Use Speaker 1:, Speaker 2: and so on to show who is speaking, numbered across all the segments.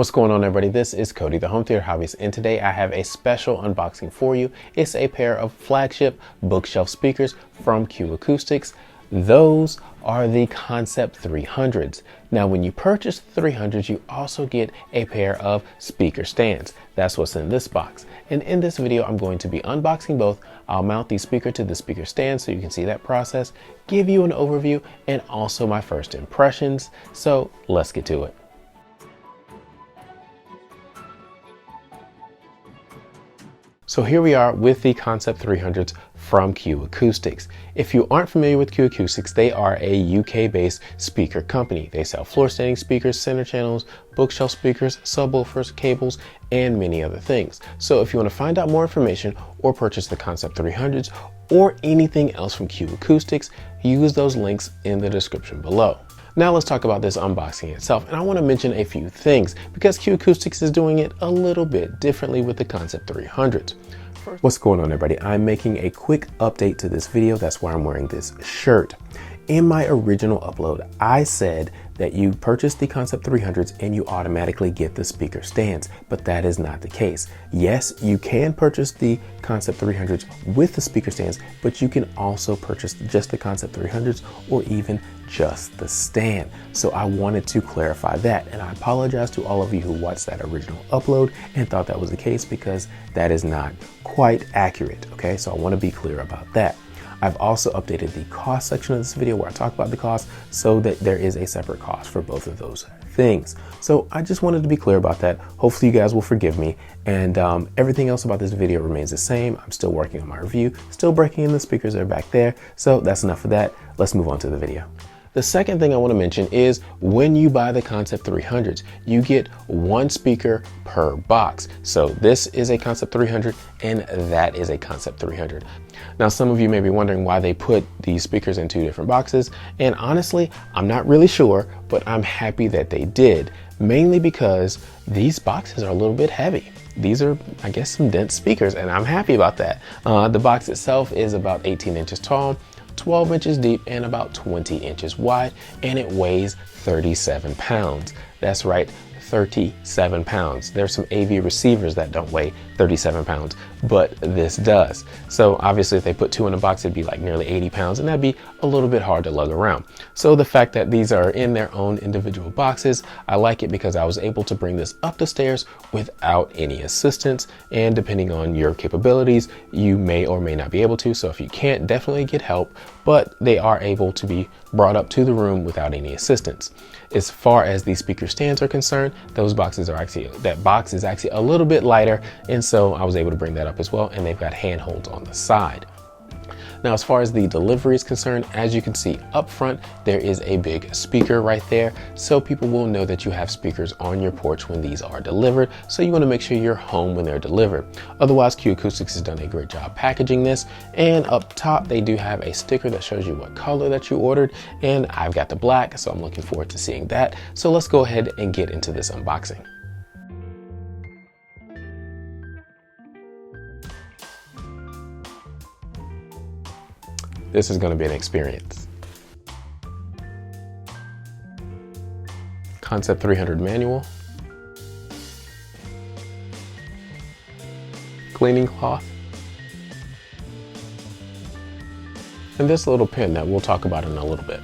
Speaker 1: What's going on, everybody? This is Cody, the home theater hobbyist, and today I have a special unboxing for you. It's a pair of flagship bookshelf speakers from Q Acoustics. Those are the Concept 300s. Now, when you purchase the 300s, you also get a pair of speaker stands. That's what's in this box. And in this video, I'm going to be unboxing both. I'll mount the speaker to the speaker stand so you can see that process, give you an overview, and also my first impressions. So let's get to it. So here we are with the Concept 300s from Q Acoustics. If you aren't familiar with Q Acoustics, they are a UK-based speaker company. They sell floor standing speakers, center channels, bookshelf speakers, subwoofers, cables, and many other things. So if you want to find out more information or purchase the Concept 300s or anything else from Q Acoustics, use those links in the description below. Now let's talk about this unboxing itself, and I want to mention a few things because Q Acoustics is doing it a little bit differently with the Concept 300s. What's going on, everybody? I'm making a quick update to this video. That's why I'm wearing this shirt. In my original upload, I said that you purchase the Concept 300s and you automatically get the speaker stands, but that is not the case. Yes, you can purchase the Concept 300s with the speaker stands, but you can also purchase just the Concept 300s or even just the stand. So I wanted to clarify that, and I apologize to all of you who watched that original upload and thought that was the case, because that is not quite accurate. Okay, so I want to be clear about that. I've also updated the cost section of this video where I talk about the cost so that there is a separate cost for both of those things. So I just wanted to be clear about that. Hopefully you guys will forgive me, and everything else about this video remains the same. I'm still working on my review, still breaking in the speakers that are back there. So that's enough of that. Let's move on to the video. The second thing I want to mention is when you buy the Concept 300s, you get one speaker per box. So this is a Concept 300 and that is a Concept 300. Now, some of you may be wondering why they put these speakers in two different boxes. And honestly, I'm not really sure, but I'm happy that they did, mainly because these boxes are a little bit heavy. These are, I guess, some dense speakers, and I'm happy about that. The box itself is about 18 inches tall, 12 inches deep, and about 20 inches wide, and it weighs 37 pounds. That's right, 37 pounds. There's some AV receivers that don't weigh 37 pounds, but this does. So obviously if they put two in a box, it'd be like nearly 80 pounds, and that'd be a little bit hard to lug around. So the fact that these are in their own individual boxes, I like it because I was able to bring this up the stairs without any assistance, and depending on your capabilities, you may or may not be able to. So if you can't, definitely get help, but they are able to be brought up to the room without any assistance. As far as the speaker stands are concerned, that box is actually a little bit lighter, and so I was able to bring that up as well, and they've got handholds on the side. Now, as far as the delivery is concerned, as you can see up front, there is a big speaker right there, so people will know that you have speakers on your porch when these are delivered. So you want to make sure you're home when they're delivered. Otherwise, Q Acoustics has done a great job packaging this, and up top they do have a sticker that shows you what color that you ordered, and I've got the black, so I'm looking forward to seeing that. So let's go ahead and get into this unboxing. This is going to be an experience. Concept 300 manual, cleaning cloth, and this little pin that we'll talk about in a little bit.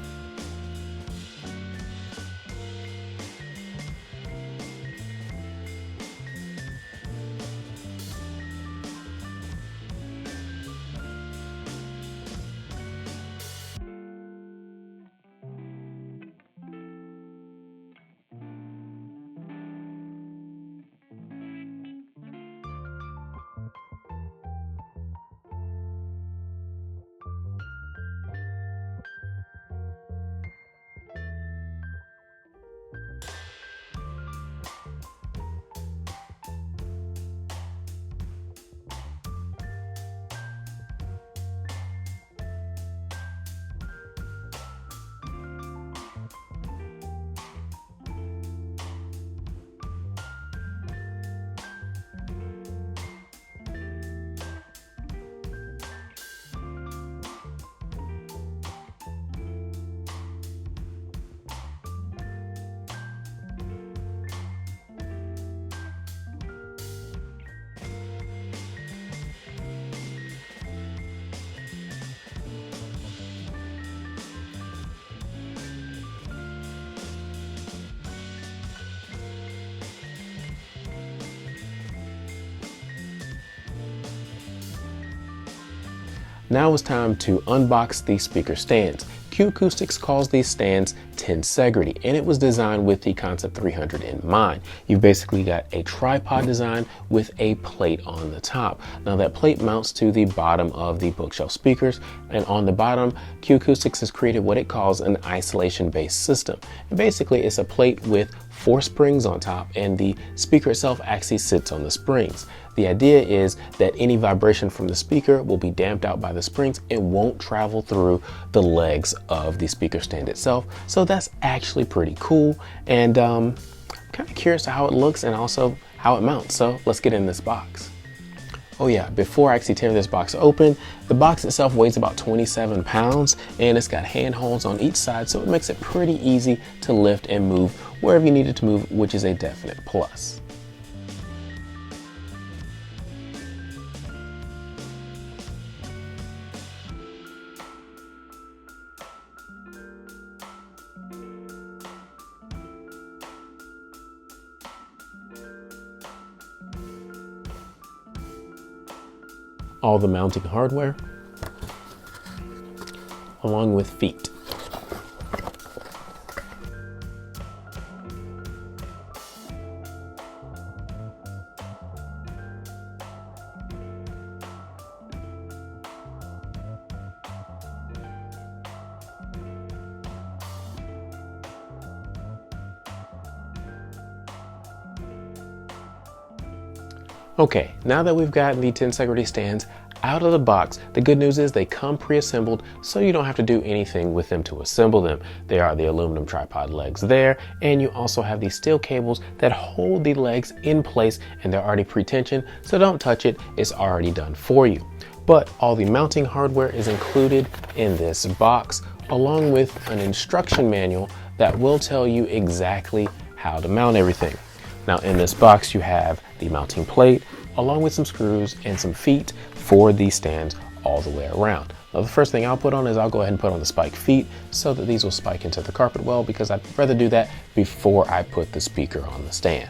Speaker 1: Now it's time to unbox these speaker stands. Q Acoustics calls these stands tensegrity, and it was designed with the Concept 300 in mind. You've basically got a tripod design with a plate on the top. Now that plate mounts to the bottom of the bookshelf speakers, and on the bottom, Q Acoustics has created what it calls an isolation-based system. And basically, it's a plate with 4 springs on top, and the speaker itself actually sits on the springs. The idea is that any vibration from the speaker will be damped out by the springs. It won't travel through the legs of the speaker stand itself. So that's actually pretty cool. And I'm kind of curious to how it looks and also how it mounts. So let's get in this box. Oh yeah, before I actually tear this box open, the box itself weighs about 27 pounds and it's got handholds on each side, so it makes it pretty easy to lift and move wherever you need it to move, which is a definite plus. All the mounting hardware, along with feet. Okay, now that we've gotten the tensegrity stands out of the box, the good news is they come pre-assembled, so you don't have to do anything with them to assemble them. There are the aluminum tripod legs there, and you also have these steel cables that hold the legs in place, and they're already pre-tensioned, so don't touch it, it's already done for you. But all the mounting hardware is included in this box, along with an instruction manual that will tell you exactly how to mount everything. Now in this box you have the mounting plate along with some screws and some feet for these stands all the way around. Now the first thing I'll put on is I'll go ahead and put on the spike feet so that these will spike into the carpet well, because I'd rather do that before I put the speaker on the stand.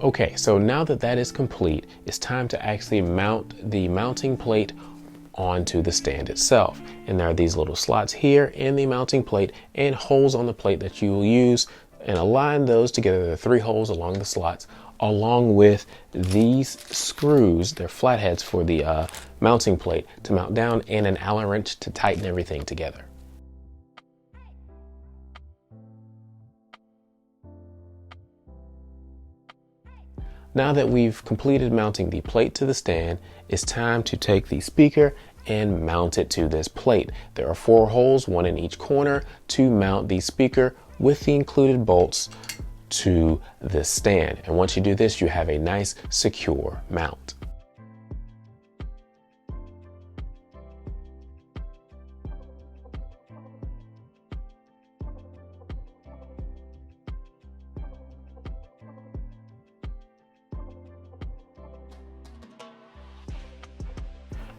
Speaker 1: Okay, so now that that is complete, it's time to actually mount the mounting plate onto the stand itself. And there are these little slots here in the mounting plate and holes on the plate that you will use, and align those together. There are 3 holes along the slots, along with these screws. They're flatheads for the mounting plate to mount down, and an Allen wrench to tighten everything together. Now that we've completed mounting the plate to the stand, it's time to take the speaker and mount it to this plate. There are 4 holes, 1 in each corner, to mount the speaker with the included bolts to this stand. And once you do this, you have a nice secure mount.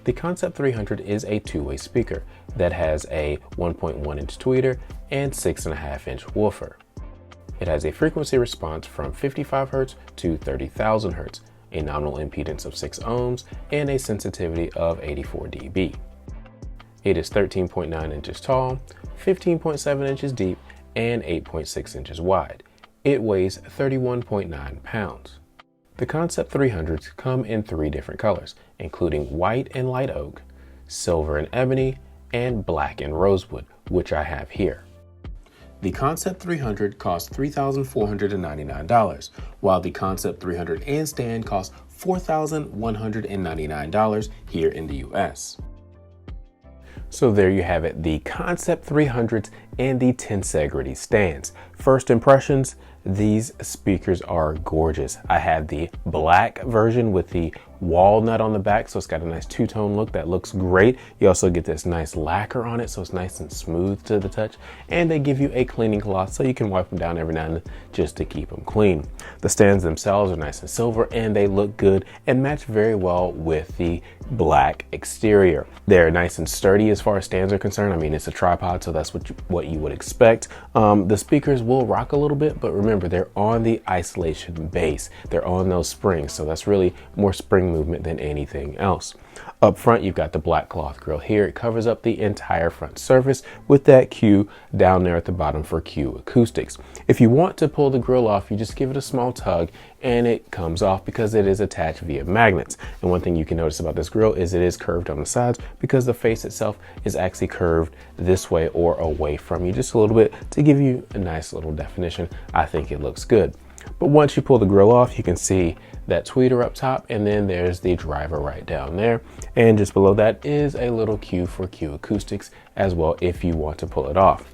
Speaker 1: The Concept 300 is a 2-way speaker that has a 1.1 inch tweeter and 6.5 inch woofer. It has a frequency response from 55 Hz to 30,000 Hz, a nominal impedance of 6 ohms, and a sensitivity of 84 dB. It is 13.9 inches tall, 15.7 inches deep, and 8.6 inches wide. It weighs 31.9 pounds. The Concept 300s come in 3 different colors, including white and light oak, silver and ebony, and black and rosewood, which I have here. The Concept 300 costs $3,499, while the Concept 300 and stand costs $4,199 here in the US. So there you have it, the Concept 300s and the tensegrity stands. First impressions, these speakers are gorgeous. I have the black version with the walnut on the back, so it's got a nice two-tone look that looks great. You also get this nice lacquer on it, so it's nice and smooth to the touch. And they give you a cleaning cloth so you can wipe them down every now and then just to keep them clean. The stands themselves are nice and silver, and they look good and match very well with the black exterior. They're nice and sturdy as far as stands are concerned. I mean, it's a tripod, so that's what you would expect. The speakers will rock a little bit, but remember, they're on the isolation base. They're on those springs, so that's really more spring movement than anything else. Up front, you've got the black cloth grille here. It covers up the entire front surface with that Q down there at the bottom for Q Acoustics. If you want to pull the grille off, you just give it a small tug and it comes off because it is attached via magnets. And one thing you can notice about this grille is it is curved on the sides because the face itself is actually curved this way or away from you just a little bit to give you a nice little definition. I think it looks good. But once you pull the grille off, you can see that tweeter up top, and then there's the driver right down there. And just below that is a little Q for Q Acoustics as well if you want to pull it off.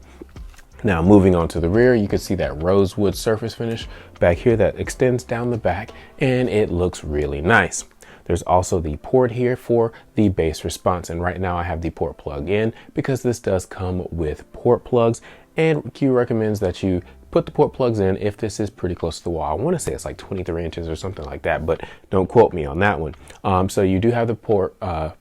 Speaker 1: Now moving on to the rear, you can see that rosewood surface finish back here that extends down the back, and it looks really nice. There's also the port here for the bass response, and right now I have the port plug in because this does come with port plugs, and Q recommends that you put the port plugs in if this is pretty close to the wall. I want to say it's like 23 inches or something like that, but don't quote me on that one. So you do have the port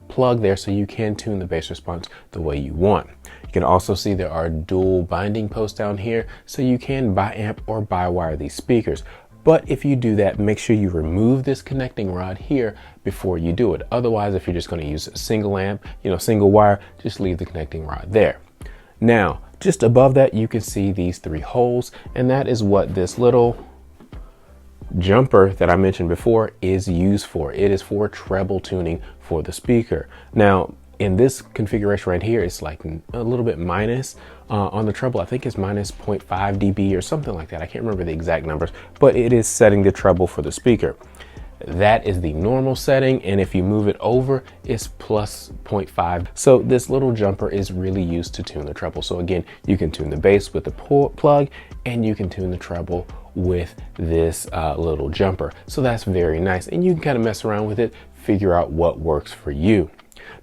Speaker 1: plug there, so you can tune the bass response the way you want. You can also see there are dual binding posts down here, so you can bi-amp or bi-wire these speakers. But if you do that, make sure you remove this connecting rod here before you do it. Otherwise, if you're just going to use a single amp, single wire, just leave the connecting rod there. Now, just above that, you can see these three holes, and that is what this little jumper that I mentioned before is used for. It is for treble tuning for the speaker. Now, in this configuration right here, it's like a little bit minus on the treble. I think it's minus 0.5 dB or something like that. I can't remember the exact numbers, but it is setting the treble for the speaker. That is the normal setting, and if you move it over, it's plus 0.5. So this little jumper is really used to tune the treble. So again, you can tune the bass with the plug, and you can tune the treble with this little jumper. So that's very nice, and you can kind of mess around with it, figure out what works for you.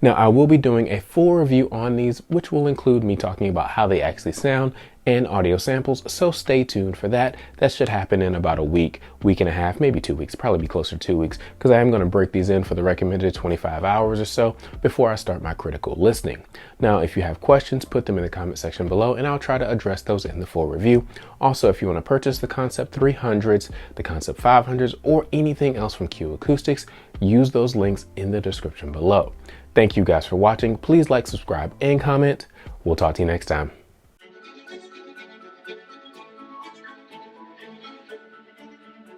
Speaker 1: Now, I will be doing a full review on these, which will include me talking about how they actually sound and audio samples, so stay tuned for that. That should happen in about a week, week and a half, maybe 2 weeks, probably be closer to 2 weeks, because I am going to break these in for the recommended 25 hours or so before I start my critical listening. Now, if you have questions, put them in the comment section below, and I'll try to address those in the full review. Also, if you want to purchase the Concept 300s, the Concept 500s, or anything else from Q Acoustics, use those links in the description below. Thank you guys for watching. Please like, subscribe, and comment. We'll talk to you next time.